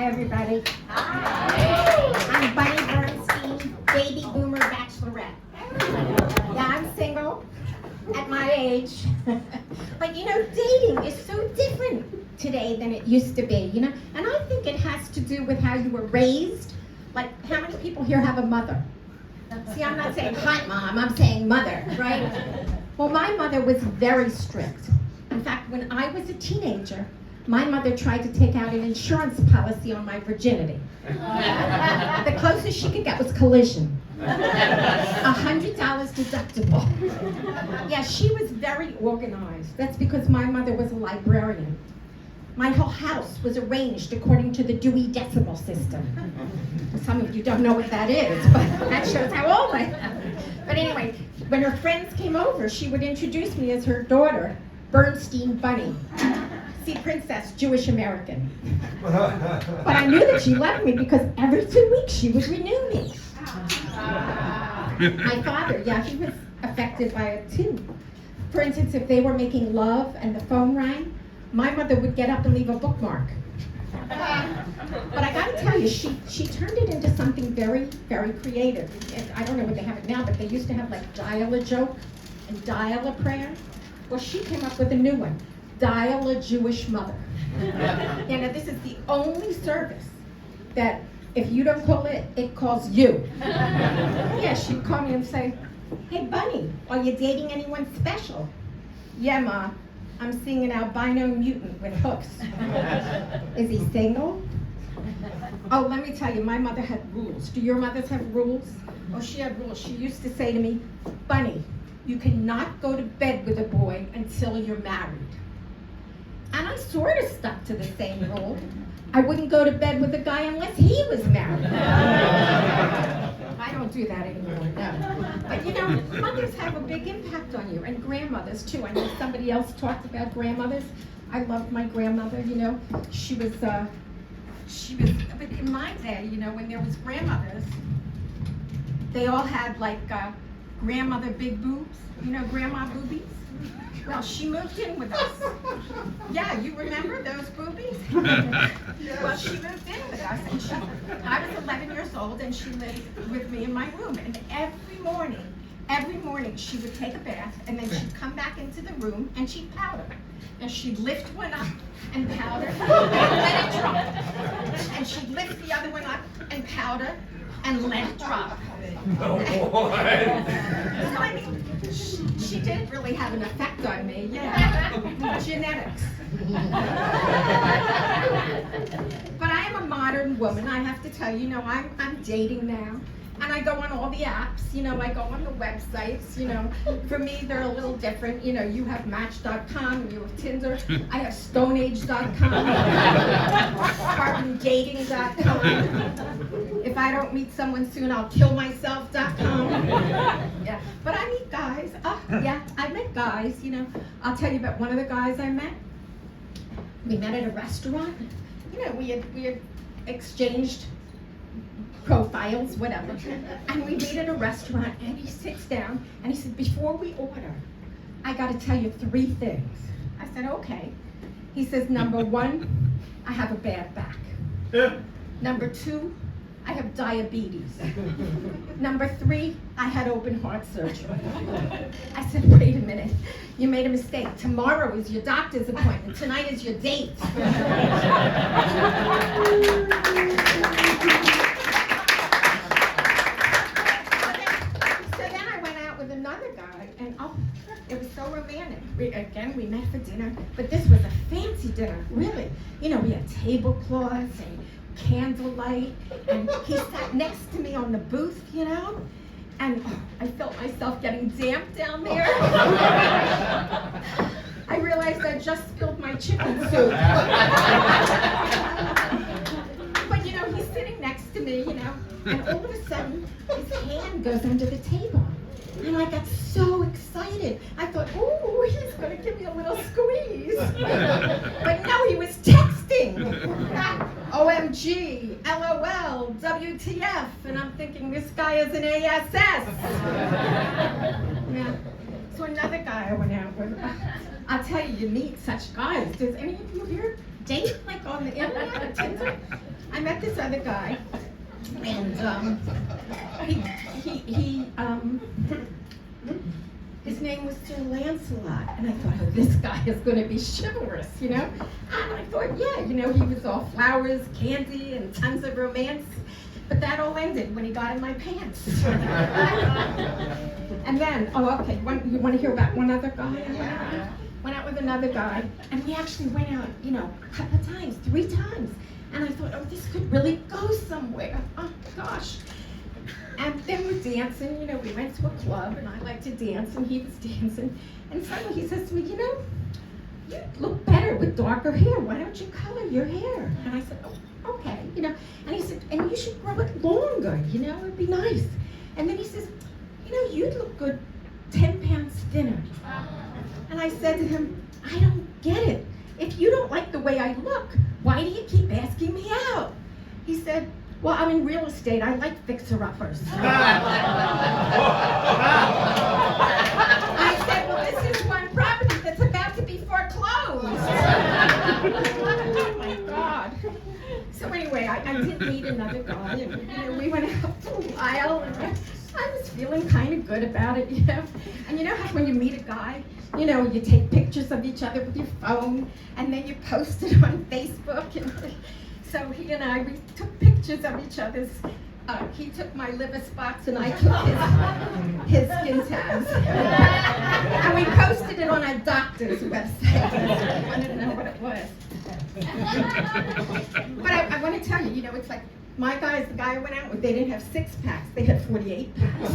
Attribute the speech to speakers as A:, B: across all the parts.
A: Hi, everybody. Hi. I'm Bunny Bernstein, baby boomer Bachelorette. Yeah, I'm single at my age. But you know, dating is so different today than it used to be, you know? And I think it has to do with how you were raised. Like, how many people here have a mother? See, I'm not saying hot mom, I'm saying mother, right? Well, my mother was very strict. In fact, when I was a teenager, my mother tried to take out an insurance policy on my virginity. The closest she could get was collision. $100 deductible. Yeah, she was very organized. That's because my mother was a librarian. My whole house was arranged according to the Dewey Decimal System. Some of you don't know what that is, but that shows how old I am. But anyway, when her friends came over, she would introduce me as her daughter, Bernstein Bunny. See, princess, Jewish American. But I knew that she loved me because every 2 weeks she would renew me. My father, yeah, he was affected by it too. For instance, if they were making love and the phone rang, my mother would get up and leave a bookmark. But I gotta tell you, she turned it into something very, very creative. I don't know what they have it now, but they used to have like dial a joke and dial a prayer. Well, she came up with a new one, dial a Jewish mother. You know, this is the only service that if you don't call it, it calls you. Yeah, she'd call me and say, hey Bunny, are you dating anyone special? Yeah, Ma. I'm seeing an albino mutant with hooks. Is he single? Oh, let me tell you, my mother had rules. Do your mothers have rules? Oh, she had rules. She used to say to me, Bunny, you cannot go to bed with a boy until you're married. And I sort of stuck to the same rule. I wouldn't go to bed with a guy unless he was married. I don't do that anymore, no. But you know, mothers have a big impact on you, and grandmothers too. I know somebody else talked about grandmothers. I loved my grandmother, you know. She was, but in my day, you know, when there was grandmothers, they all had like grandmother big boobs, you know, grandma boobies. Well, she moved in with us. Yeah, you remember those boobies? Well, she moved in with us, and I was 11 years old, and she lived with me in my room. And every morning, she would take a bath, and then she'd come back into the room, and she'd powder. And she'd lift one up and powder, and let it drop. And she'd lift the other one up and powder, and let it drop. So I mean, she didn't really have an effect on me, yeah. Genetics. But I am a modern woman, I have to tell you, you know, I'm dating now. And I go on all the apps, you know, I go on the websites, you know. For me, they're a little different. You know, you have Match.com, you have Tinder. I have StoneAge.com, CarbonDating.com. If I don't meet someone soon, I'll kill myself.com. Yeah, but I meet guys. Yeah, I met guys, you know. I'll tell you about one of the guys I met. We met at a restaurant. You know, we had exchanged profiles, whatever. And we meet at a restaurant, and he sits down, and he said, before we order, I gotta tell you 3 things. I said, okay. He says, number 1, I have a bad back. Number 2, I have diabetes. Number 3, I had open heart surgery. I said, wait a minute, you made a mistake. Tomorrow is your doctor's appointment. Tonight is your date. It was so romantic. Again, we met for dinner, but this was a fancy dinner, really. You know, we had tablecloths and candlelight, and he sat next to me on the booth, you know, and I felt myself getting damp down there. I realized I just spilled my chicken soup. But you know, he's sitting next to me, you know, and all of a sudden, his hand goes under the table. And I got so excited. I thought, ooh, he's going to give me a little squeeze. But no, he was texting. OMG, LOL, WTF. And I'm thinking, this guy is an ASS. Yeah. So another guy I went out with, I'll tell you, you meet such guys. Does any of you here date like on the internet or Tinder? I I met this other guy, and his name was Sir Lancelot, and I thought, oh, this guy is going to be chivalrous, you know? And I thought, yeah, you know, he was all flowers, candy, and tons of romance. But that all ended when he got in my pants. And then, oh, okay, you want to hear about one other guy? Went out with another guy, and we actually went out, you know, a couple of times, 3 times. And I thought, oh, this could really go somewhere. Oh, gosh. And then we're dancing, you know, we went to a club, and I like to dance, and he was dancing. And suddenly he says to me, you know, you look better with darker hair. Why don't you color your hair? And I said, oh, okay, you know. And he said, and you should grow it longer, you know, it'd be nice. And then he says, you know, you'd look good 10 pounds thinner. And I said to him, I don't get it. If you don't like the way I look, why do you keep asking me out? He said, well, I'm in real estate. I like fixer-uppers. I said, well, this is one property that's about to be foreclosed. Oh, my God. So anyway, I did meet another guy, and you know, we went out for a while, and I was feeling kind of good about it, you know. And you know how when you meet a guy, you know, you take pictures of each other with your phone, and then you post it on Facebook, and so he and I, we took pictures of each other's. He took my liver spots and I took his skin tabs. And we posted it on our doctor's website. I wanted to know what it was. But I want to tell you, you know, it's like my guys, the guy I went out with, they didn't have 6 packs, they had 48 packs.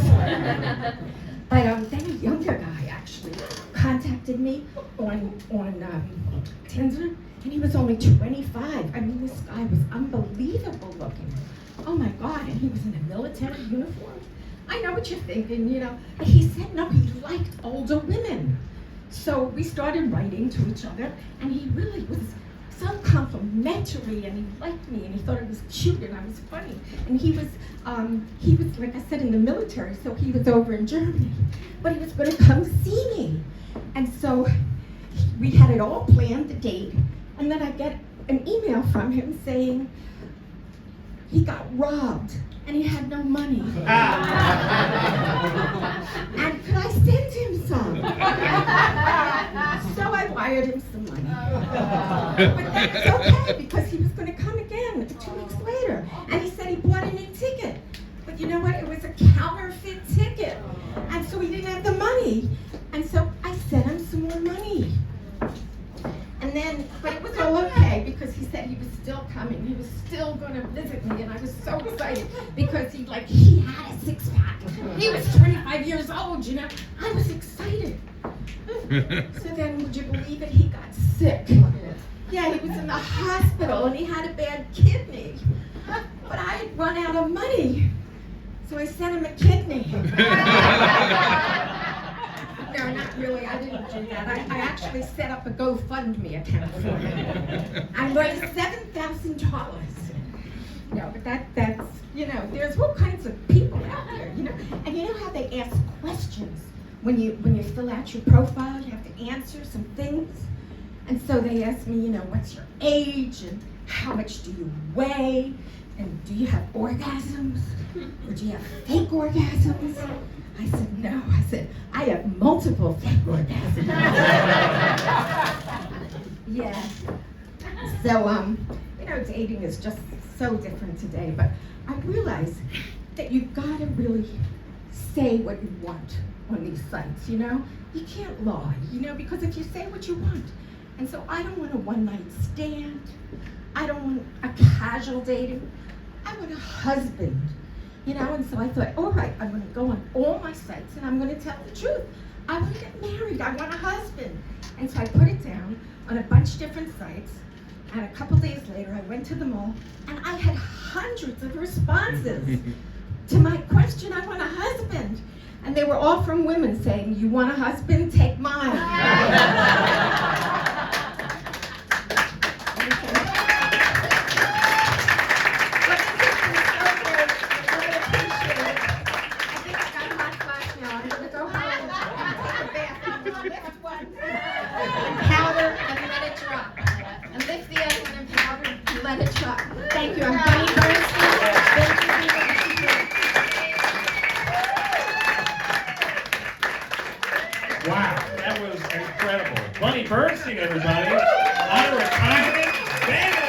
A: But then a younger guy actually contacted me on Tinder. And he was only 25. I mean, this guy was unbelievable looking. Oh my God, and he was in a military uniform. I know what you're thinking, you know. But he said no, he liked older women. So we started writing to each other, and he really was so complimentary, and he liked me, and he thought it was cute, and I was funny. And he was, like I said, in the military, so he was over in Germany. But he was going to come see me. And so we had it all planned, the date. And then I get an email from him saying he got robbed and he had no money. And could I send him some? So I wired him some money. But that was okay because he was going to come again 2 weeks later. And he said he bought a new ticket. But you know what? It was a counterfeit ticket. And so he didn't have the money. And so I sent him some more money. And then, but it was all okay because he said he was still coming. He was still going to visit me, and I was so excited because he had a 6-pack. He was 25 years old, you know. I was excited. So then, would you believe it? He got sick. Yeah, he was in the hospital, and he had a bad kidney. But I had run out of money, so I sent him a kidney. No, not really. I didn't do that. I actually set up a GoFundMe account for him. I raised $7,000. No, but that's, you know, there's all kinds of people out there, you know. And you know how they ask questions when you fill out your profile, you have to answer some things. And so they asked me, you know, what's your age and how much do you weigh and do you have orgasms or do you have fake orgasms? I said, no. I said, I have multiple fake orgasms. Yeah. So, you know, dating is just so different today, but I realize that you've got to really say what you want on these sites, you know? You can't lie, you know, because if you say what you want, and so I don't want a one-night stand, I don't want a casual dating, I want a husband. You know, and so I thought, all right, I'm going to go on all my sites and I'm going to tell the truth. I want to get married. I want a husband. And so I put it down on a bunch of different sites. And a couple days later, I went to them all, and I had hundreds of responses to my question, I want a husband. And they were all from women saying, you want a husband? Take mine. Powder and let it drop. And lift the other one in powder and let it show. Thank you. I'm Bunny Bernstein.
B: Wow, that was incredible. Bunny Bernstein, everybody. On a retirement.